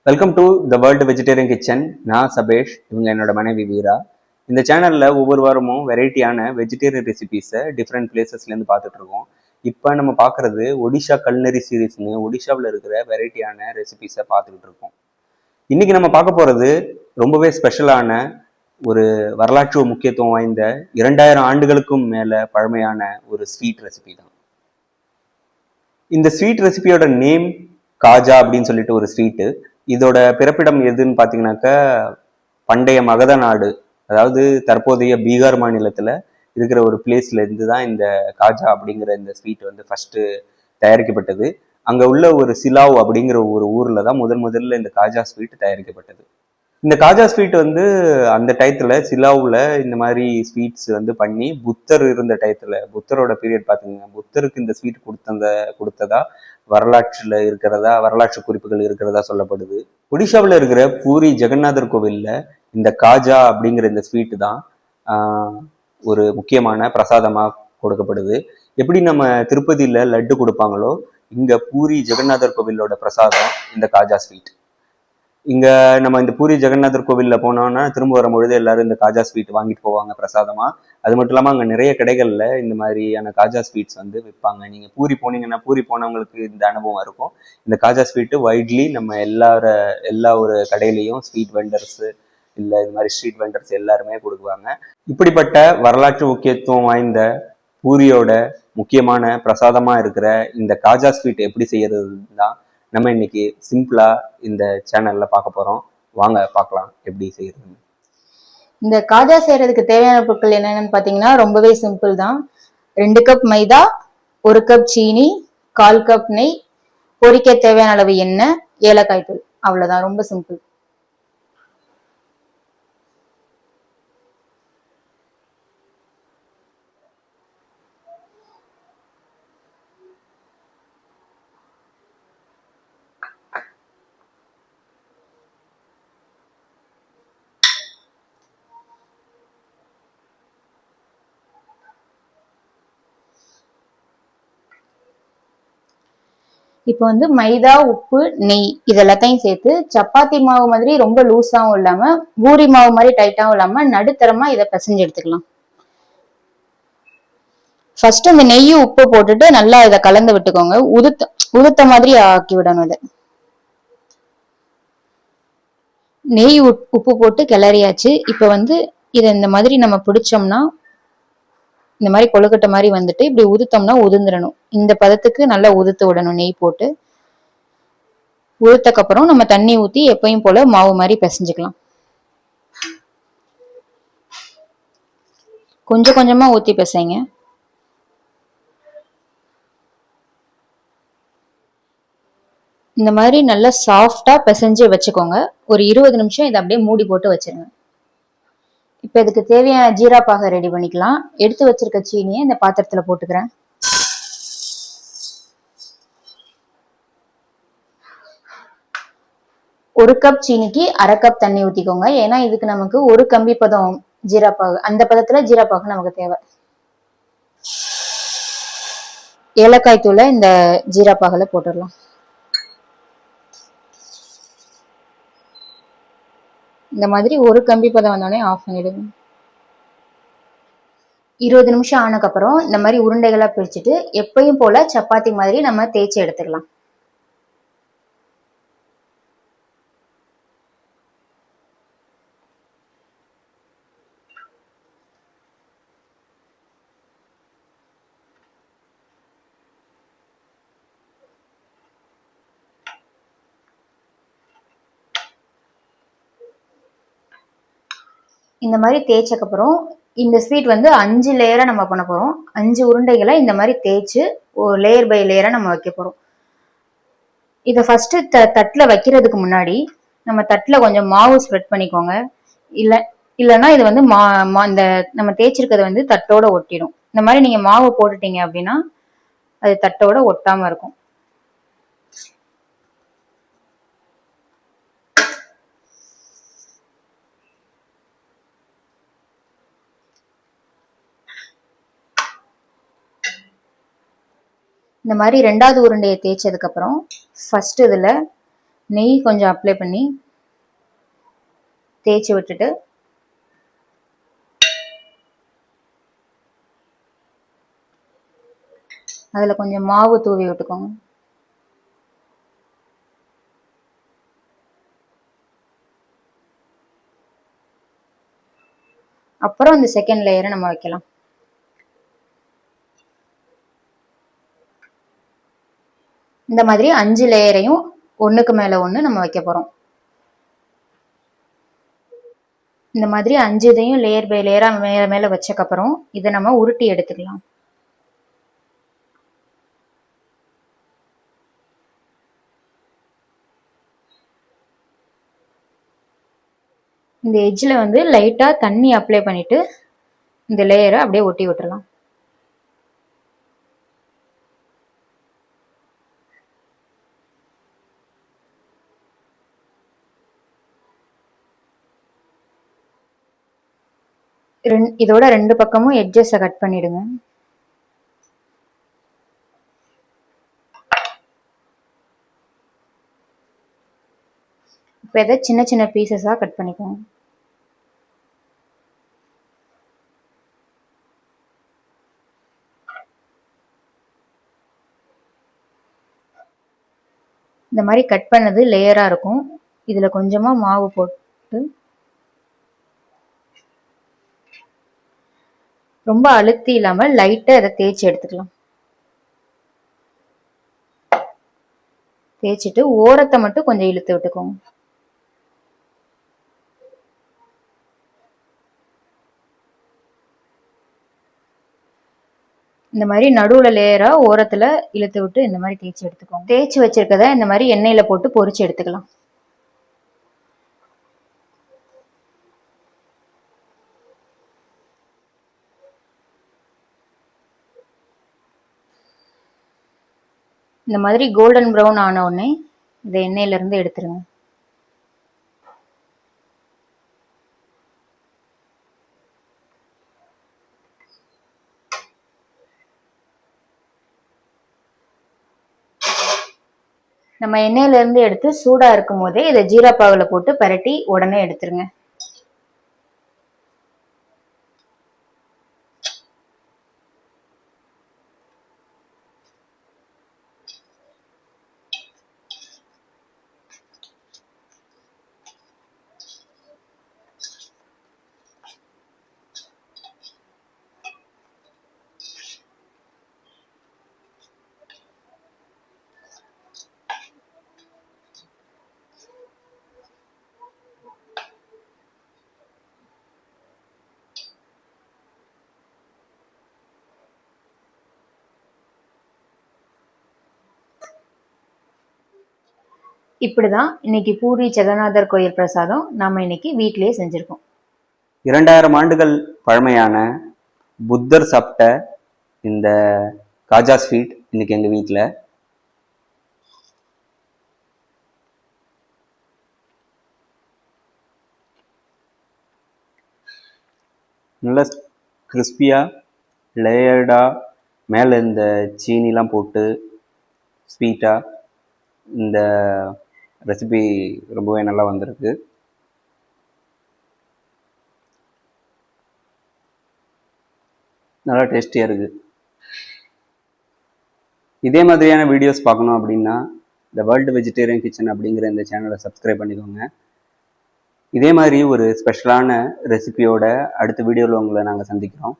Welcome to the world vegetarian kitchen. நான் சபேஷ், இவங்க என்னோட மனைவி வீரா. இந்த சேனலில் ஒவ்வொரு வாரமும் வெரைட்டியான வெஜிடேரியன் ரெசிபீஸை டிஃப்ரெண்ட் பிளேசஸ்லேருந்து பார்த்துட்டு இருக்கோம். இப்போ நம்ம பார்க்குறது ஒடிஷா கல்னரி சீரீஸ்னு ஒடிஷாவில் இருக்கிற வெரைட்டியான ரெசிபீஸை பார்த்துக்கிட்டு இருக்கோம். இன்னைக்கு நம்ம பார்க்க போகிறது ரொம்பவே ஸ்பெஷலான ஒரு வரலாற்று முக்கியத்துவம் வாய்ந்த 2000 ஆண்டுகளுக்கும் மேலே பழமையான ஒரு ஸ்வீட் ரெசிபி தான். இந்த ஸ்வீட் ரெசிபியோட நேம் காஜா அப்படின்னு சொல்லிட்டு ஒரு ஸ்வீட்டு. இதோட பிறப்பிடம் எதுன்னு பார்த்தீங்கன்னாக்கா பண்டைய மகத நாடு, அதாவது தற்போதைய பீகார் மாநிலத்தில் இருக்கிற ஒரு பிளேஸ்ல இருந்து தான் இந்த காஜா அப்படிங்கிற இந்த ஸ்வீட் வந்து ஃபர்ஸ்ட் தயாரிக்கப்பட்டது. அங்கே உள்ள ஒரு சிலாவ் அப்படிங்கிற ஒரு ஊரில் தான் முதல்ல இந்த காஜா ஸ்வீட் தயாரிக்கப்பட்டது. இந்த காஜா ஸ்வீட் வந்து அந்த டயத்துல சிலாவில் இந்த மாதிரி ஸ்வீட்ஸ் வந்து பண்ணி புத்தர் இருந்த டயத்துல, புத்தரோட பீரியட் பார்த்தீங்கன்னா புத்தருக்கு இந்த ஸ்வீட் கொடுத்ததா வரலாற்று குறிப்புகள் இருக்கிறதா சொல்லப்படுது. ஒடிஷாவில் இருக்கிற பூரி ஜெகநாதர் கோவில்ல இந்த காஜா அப்படிங்கிற இந்த ஸ்வீட்டு தான் ஒரு முக்கியமான பிரசாதமா கொடுக்கப்படுது. எப்படி நம்ம திருப்பதியில லட்டு கொடுப்பாங்களோ, இங்க பூரி ஜெகநாதர் கோவிலோட பிரசாதம் இந்த காஜா ஸ்வீட். இங்க நம்ம இந்த பூரி ஜெகநாதர் கோவில்ல போனோம்னா திரும்ப வரும்பொழுது எல்லாரும் இந்த காஜா ஸ்வீட் வாங்கிட்டு போவாங்க பிரசாதமா. அது மட்டும் இல்லாம அங்க நிறைய கடைகள்ல இந்த மாதிரியான காஜா ஸ்வீட்ஸ் வந்து விற்பாங்க. நீங்க பூரி போனீங்கன்னா, பூரி போனவங்களுக்கு இந்த அனுபவம் இருக்கும். இந்த காஜா ஸ்வீட் வைட்லி நம்ம எல்லா ஒரு கடையிலையும் ஸ்வீட் வெண்டர்ஸ் இல்ல இது மாதிரி ஸ்ட்ரீட் வெண்டர்ஸ் எல்லாருமே கொடுக்குவாங்க. இப்படிப்பட்ட வரலாற்று முக்கியத்துவம் வாய்ந்த பூரியோட முக்கியமான பிரசாதமா இருக்கிற இந்த காஜா ஸ்வீட் எப்படி செய்யறது தான் நம்ம இன்னைக்கு சிம்பிளா இந்த சேனல்ல பார்க்க போறோம். வாங்க பார்க்கலாம் எப்படி செய்யறது. இந்த காஜா செய்யறதுக்கு தேவையான பொருட்கள் என்னென்னு பாத்தீங்கன்னா ரொம்பவே சிம்பிள் தான். 2 கப் மைதா, 1 கப் சீனி, 1/4 கப் நெய், பொரிக்க தேவையான அளவு எண்ணெய், ஏலக்காய் தூள், அவ்வளவுதான். ரொம்ப சிம்பிள். இப்போ வந்து மைதா, உப்பு, நெய் இதெல்லாத்தையும் சேர்த்து சப்பாத்தி மாவு மாதிரி ரொம்ப லூஸாவும் இல்லாம பூரி மாவு மாதிரி டைட்டாவும் இல்லாம நடுத்தரமா இதை பிசைஞ்சு எடுத்துக்கலாம். ஃபர்ஸ்ட் இந்த நெய்யும் உப்பு போட்டுட்டு நல்லா இதை கலந்து விட்டுக்கோங்க. உதுத்த மாதிரி ஆக்கி விடணும். இதை நெய் உப்பு போட்டு கிளறியாச்சு. இப்ப வந்து இதை இந்த மாதிரி நம்ம பிடிச்சோம்னா இந்த மாதிரி கொழுக்கட்டை மாதிரி வந்துட்டு இப்படி உதுத்தோம்னா உதிர்ந்துடணும். இந்த பதத்துக்கு நல்லா உதுத்து விடணும். நெய் போட்டு உதுத்தக்கப்புறம் நம்ம தண்ணி ஊத்தி எப்பயும் போல மாவு மாதிரி பிசைஞ்சுக்கலாம். கொஞ்சம் கொஞ்சமா ஊத்தி பிசைங்க. இந்த மாதிரி நல்லா சாஃப்டா பிசைஞ்சு வச்சுக்கோங்க. ஒரு 20 நிமிஷம் இதை அப்படியே மூடி போட்டு வச்சிருங்க. இப்ப இதுக்கு தேவையான ஜீரா பாகை ரெடி பண்ணிக்கலாம். எடுத்து வச்சிருக்க சீனியை இந்த பாத்திரத்துல போட்டுக்கிறேன். ஒரு கப் சீனிக்கு 1/2 கப் தண்ணி ஊத்திக்கோங்க. ஏன்னா இதுக்கு நமக்கு ஒரு கம்பி பதம் ஜீரா பாகு, அந்த பதத்துல ஜீரா பாகு நமக்கு தேவை. ஏலக்காய் தூளை இந்த ஜீரா பாகுல போட்டுடலாம். இந்த மாதிரி ஒரு கம்பி பதம் வந்தோடனே ஆஃப் பண்ணிடுங்க. 20 நிமிஷம் ஆனதுக்கப்புறம் இந்த மாதிரி உருண்டைகளா பிரிச்சுட்டு எப்பயும் போல சப்பாத்தி மாதிரி நம்ம தேய்ச்சி எடுத்துக்கலாம். இந்த மாதிரி தேய்ச்சக்கப்புறம் இந்த ஸ்வீட் வந்து 5 லேயரா நம்ம பண்ண போறோம். 5 உருண்டைகளை இந்த மாதிரி தேய்ச்சு லேயர் பை லேயரா நம்ம வைக்க போறோம். இதை ஃபர்ஸ்ட் தட்டுல வைக்கிறதுக்கு முன்னாடி நம்ம தட்டுல கொஞ்சம் மாவு ஸ்ப்ரெட் பண்ணிக்கோங்க. இல்லைன்னா இது வந்து இந்த நம்ம தேய்ச்சிருக்கிறது வந்து தட்டோட ஒட்டிடும். இந்த மாதிரி நீங்க மாவு போட்டுட்டீங்க அப்படின்னா அது தட்டோட ஒட்டாம இருக்கும். இந்த மாதிரி 2வது உருண்டையை தேய்ச்சதுக்கு அப்புறம் ஃபர்ஸ்ட் இதுல நெய் கொஞ்சம் அப்ளை பண்ணி தேய்ச்சி விட்டுட்டு அதில் கொஞ்சம் மாவு தூவி விட்டுக்கோங்க. அப்புறம் இந்த செகண்ட் லேயரை நம்ம வைக்கலாம். இந்த மாதிரி 5 லேயரையும் ஒன்றுக்கு மேலே ஒன்று நம்ம வைக்க போகிறோம். இந்த மாதிரி 5 இதையும் லேயர் பை லேயராக மேலே மேலே வச்சக்கப்புறம் இதை நம்ம உருட்டி எடுத்துக்கலாம். இந்த எட்ஜில் வந்து லைட்டாக தண்ணி அப்ளை பண்ணிவிட்டு இந்த லேயரை அப்படியே ஒட்டி விட்டுறலாம். இதோட 2 பக்கமும் எட்ஜஸை கட் பண்ணிடுங்க. இப்போ இதை சின்ன சின்ன பீசஸாக கட் பண்ணிக்கோங்க. இந்த மாதிரி கட் பண்ணது லேயராக இருக்கும். இதில் கொஞ்சமாக மாவு போட்டு ரொம்ப அழுத்தி இல்லாமல் லைட்டாக இதை தேய்ச்சி எடுத்துக்கலாம். தேய்ச்சிட்டு ஓரத்தை மட்டும் கொஞ்சம் இழுத்து விட்டுக்கோங்க. இந்த மாதிரி நடுவில் லேயராக ஓரத்தில் இழுத்து விட்டு இந்த மாதிரி தேய்ச்சி எடுத்துக்கோங்க. தேய்ச்சி வச்சிருக்கத இந்த மாதிரி எண்ணெயில் போட்டு பொரிச்சு எடுத்துக்கலாம். இந்த மாதிரி கோல்டன் ப்ரௌன் ஆன உடனே இதை எண்ணெயிலேருந்து எடுத்துருங்க. நம்ம எண்ணெயிலேருந்து எடுத்து சூடாக இருக்கும் போதே இதை ஜீரா பாவில் போட்டு பரட்டி உடனே எடுத்துருங்க. இப்படிதான் இன்னைக்கு பூரி ஜெகநாதர் கோயில் பிரசாதம் நாம இன்னைக்கு வீட்டிலேயே செஞ்சிருக்கோம். 2000 ஆண்டுகள் பழமையான புத்தர் சாப்பிட்ட இந்த காஜா ஸ்வீட் இன்னைக்கு எங்க வீட்டில். நல்ல கிறிஸ்பியாக லேயர்டாக மேலே இந்த சீனிலாம் போட்டு ஸ்வீட்டாக இந்த ரெசிபி ரொம்பவே நல்லா வந்திருக்கு. நல்லா டேஸ்டியாக இருக்குது. இதே மாதிரியான வீடியோஸ் பார்க்கணும் அப்படின்னா த வேர்ல்டு வெஜிடேரியன் கிச்சன் அப்படிங்கிற இந்த சேனலை சப்ஸ்கிரைப் பண்ணிக்கோங்க. இதே மாதிரி ஒரு ஸ்பெஷலான ரெசிபியோட அடுத்த வீடியோவில் உங்களை நாங்கள் சந்திக்கிறோம்.